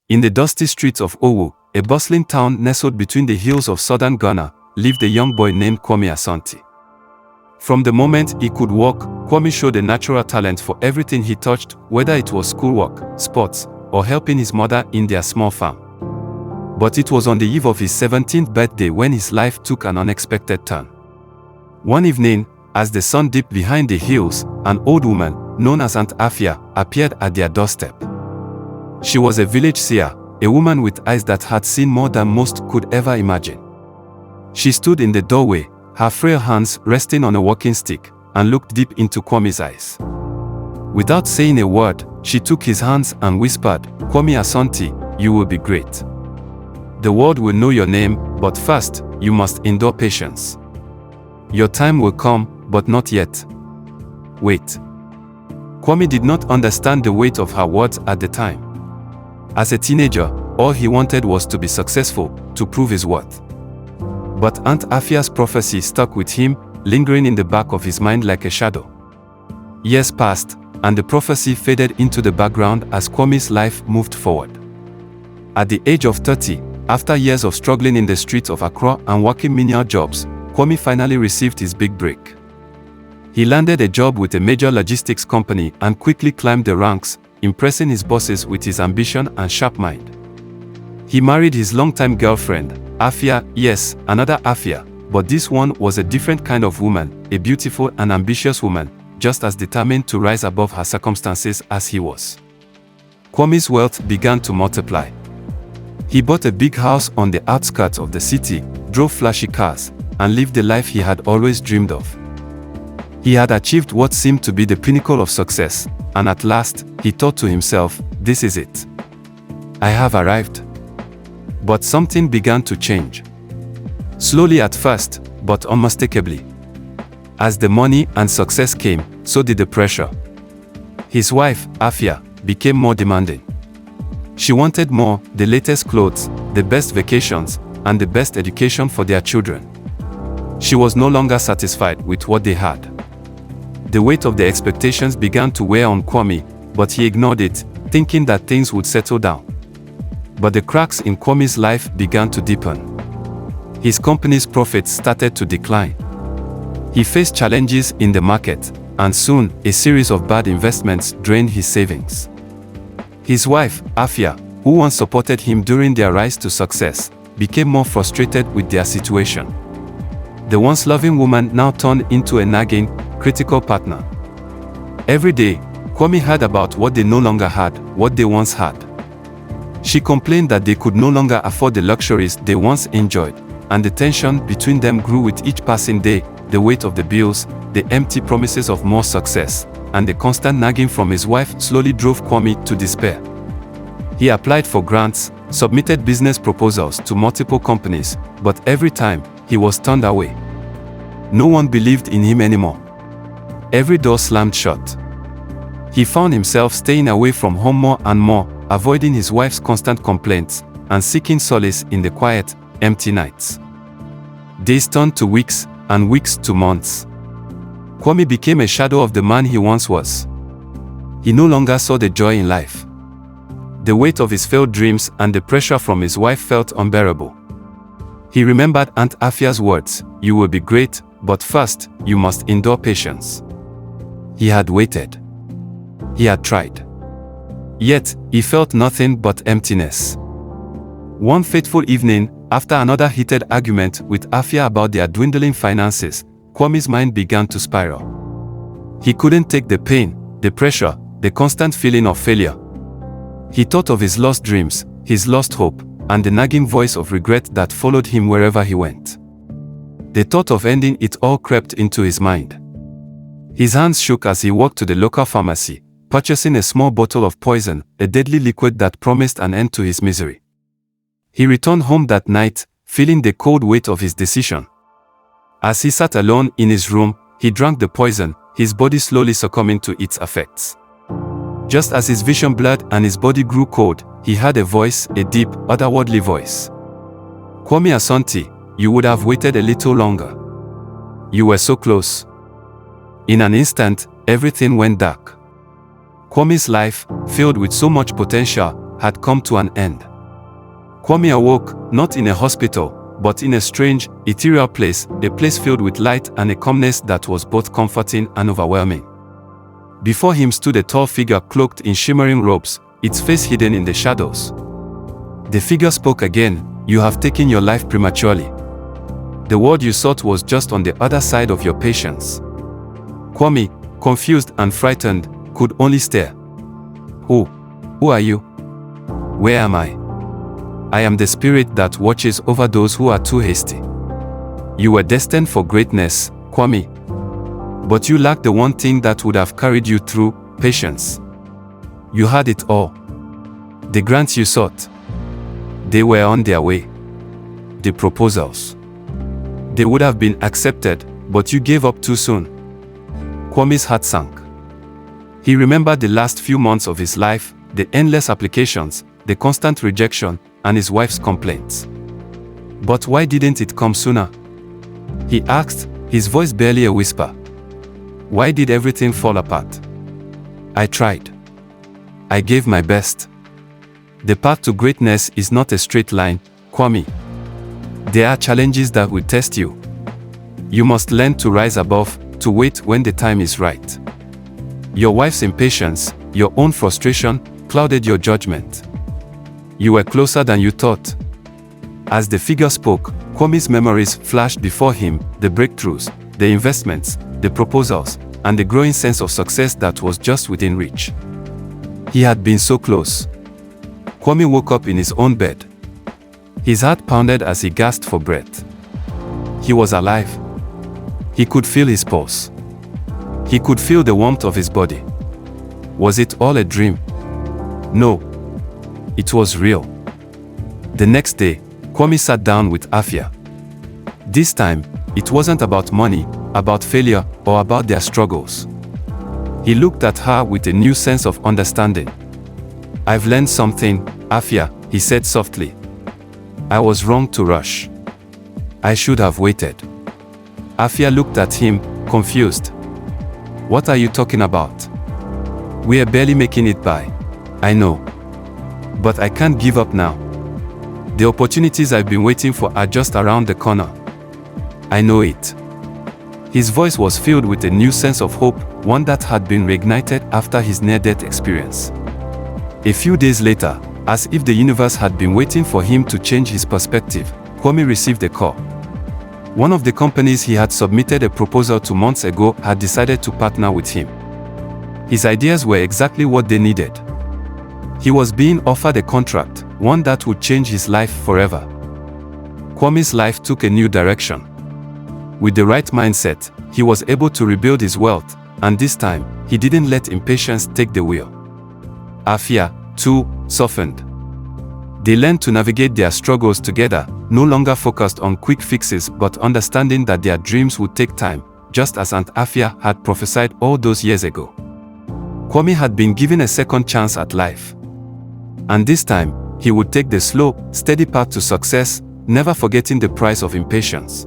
In the dusty streets of Owo, a bustling town nestled between the hills of southern Ghana, lived a young boy named Kwame Asante. From the moment he could walk, Kwame showed a natural talent for everything he touched, whether it was schoolwork, sports, or helping his mother in their small farm. But it was on the eve of his 17th birthday when his life took an unexpected turn. One evening, as the sun dipped behind the hills, an old woman, known as Aunt Afia, appeared at their doorstep. She was a village seer, a woman with eyes that had seen more than most could ever imagine. She stood in the doorway, her frail hands resting on a walking stick, and looked deep into Kwame's eyes. Without saying a word, she took his hands and whispered, "Kwame Asante, you will be great. The world will know your name, but first, you must endure patience. Your time will come, but not yet. Wait." Kwame did not understand the weight of her words at the time. As a teenager, all he wanted was to be successful, to prove his worth. But Aunt Afia's prophecy stuck with him, lingering in the back of his mind like a shadow. Years passed, and the prophecy faded into the background as Kwame's life moved forward. At the age of 30, after years of struggling in the streets of Accra and working menial jobs, Kwame finally received his big break. He landed a job with a major logistics company and quickly climbed the ranks, impressing his bosses with his ambition and sharp mind. He married his longtime girlfriend, Afia, yes, another Afia, but this one was a different kind of woman, a beautiful and ambitious woman, just as determined to rise above her circumstances as he was. Kwame's wealth began to multiply. He bought a big house on the outskirts of the city, drove flashy cars, and lived the life he had always dreamed of. He had achieved what seemed to be the pinnacle of success, and at last, he thought to himself, "This is it. I have arrived." But something began to change. Slowly at first, but unmistakably. As the money and success came, so did the pressure. His wife, Afia, became more demanding. She wanted more, the latest clothes, the best vacations, and the best education for their children. She was no longer satisfied with what they had. The weight of the expectations began to weigh on Kwame, but he ignored it, thinking that things would settle down. But the cracks in Kwame's life began to deepen. His company's profits started to decline. He faced challenges in the market, and soon, a series of bad investments drained his savings. His wife, Afia, who once supported him during their rise to success, became more frustrated with their situation. The once loving woman now turned into a nagging, critical partner. Every day, Kwame heard about what they no longer had, what they once had. She complained that they could no longer afford the luxuries they once enjoyed, and the tension between them grew with each passing day, the weight of the bills, the empty promises of more success, and the constant nagging from his wife slowly drove Kwame to despair. He applied for grants, submitted business proposals to multiple companies, but every time, he was turned away. No one believed in him anymore. Every door slammed shut. He found himself staying away from home more and more, avoiding his wife's constant complaints, and seeking solace in the quiet, empty nights. Days turned to weeks, and weeks to months. Kwame became a shadow of the man he once was. He no longer saw the joy in life. The weight of his failed dreams and the pressure from his wife felt unbearable. He remembered Aunt Afia's words, "You will be great, but first, you must endure patience." He had waited. He had tried. Yet, he felt nothing but emptiness. One fateful evening, after another heated argument with Afia about their dwindling finances, Kwame's mind began to spiral. He couldn't take the pain, the pressure, the constant feeling of failure. He thought of his lost dreams, his lost hope, and the nagging voice of regret that followed him wherever he went. The thought of ending it all crept into his mind. His hands shook as he walked to the local pharmacy, purchasing a small bottle of poison, a deadly liquid that promised an end to his misery. He returned home that night, feeling the cold weight of his decision. As he sat alone in his room, he drank the poison, his body slowly succumbing to its effects. Just as his vision blurred and his body grew cold, he heard a voice, a deep, otherworldly voice. "Kwame Asante, you would have waited a little longer. You were so close." In an instant, everything went dark. Kwame's life, filled with so much potential, had come to an end. Kwame awoke, not in a hospital, but in a strange, ethereal place, a place filled with light and a calmness that was both comforting and overwhelming. Before him stood a tall figure cloaked in shimmering robes, its face hidden in the shadows. The figure spoke again, "You have taken your life prematurely. The world you sought was just on the other side of your patience." Kwame, confused and frightened, could only stare. Who are you? Where am I? I am the spirit that watches over those who are too hasty. You were destined for greatness, Kwame. But you lacked the one thing that would have carried you through, patience. You had it all. The grants you sought. They were on their way. The proposals. They would have been accepted, but you gave up too soon. Kwame's heart sank. He remembered the last few months of his life, the endless applications, the constant rejection, and his wife's complaints. But why didn't it come sooner? He asked, his voice barely a whisper. Why did everything fall apart? I tried. I gave my best. The path to greatness is not a straight line, Kwame. There are challenges that will test you. You must learn to rise above, to wait when the time is right. Your wife's impatience, your own frustration, clouded your judgment. You were closer than you thought. As the figure spoke, Kwame's memories flashed before him, the breakthroughs, the investments, the proposals, and the growing sense of success that was just within reach. He had been so close. Kwame woke up in his own bed. His heart pounded as he gasped for breath. He was alive. He could feel his pulse. He could feel the warmth of his body. Was it all a dream? No. It was real. The next day, Kwame sat down with Afia. This time, it wasn't about money, about failure, or about their struggles. He looked at her with a new sense of understanding. I've learned something, Afia, he said softly. I was wrong to rush. I should have waited. Afia looked at him, confused. What are you talking about? We are barely making it by. I know. But I can't give up now. The opportunities I've been waiting for are just around the corner. I know it. His voice was filled with a new sense of hope, one that had been reignited after his near-death experience. A few days later, as if the universe had been waiting for him to change his perspective, Kwame received a call. One of the companies he had submitted a proposal to months ago had decided to partner with him. His ideas were exactly what they needed. He was being offered a contract, one that would change his life forever. Kwame's life took a new direction. With the right mindset, he was able to rebuild his wealth, and this time, he didn't let impatience take the wheel. Afia, too, softened. They learned to navigate their struggles together, no longer focused on quick fixes but understanding that their dreams would take time, just as Aunt Afia had prophesied all those years ago. Kwame had been given a second chance at life. And this time, he would take the slow, steady path to success, never forgetting the price of impatience.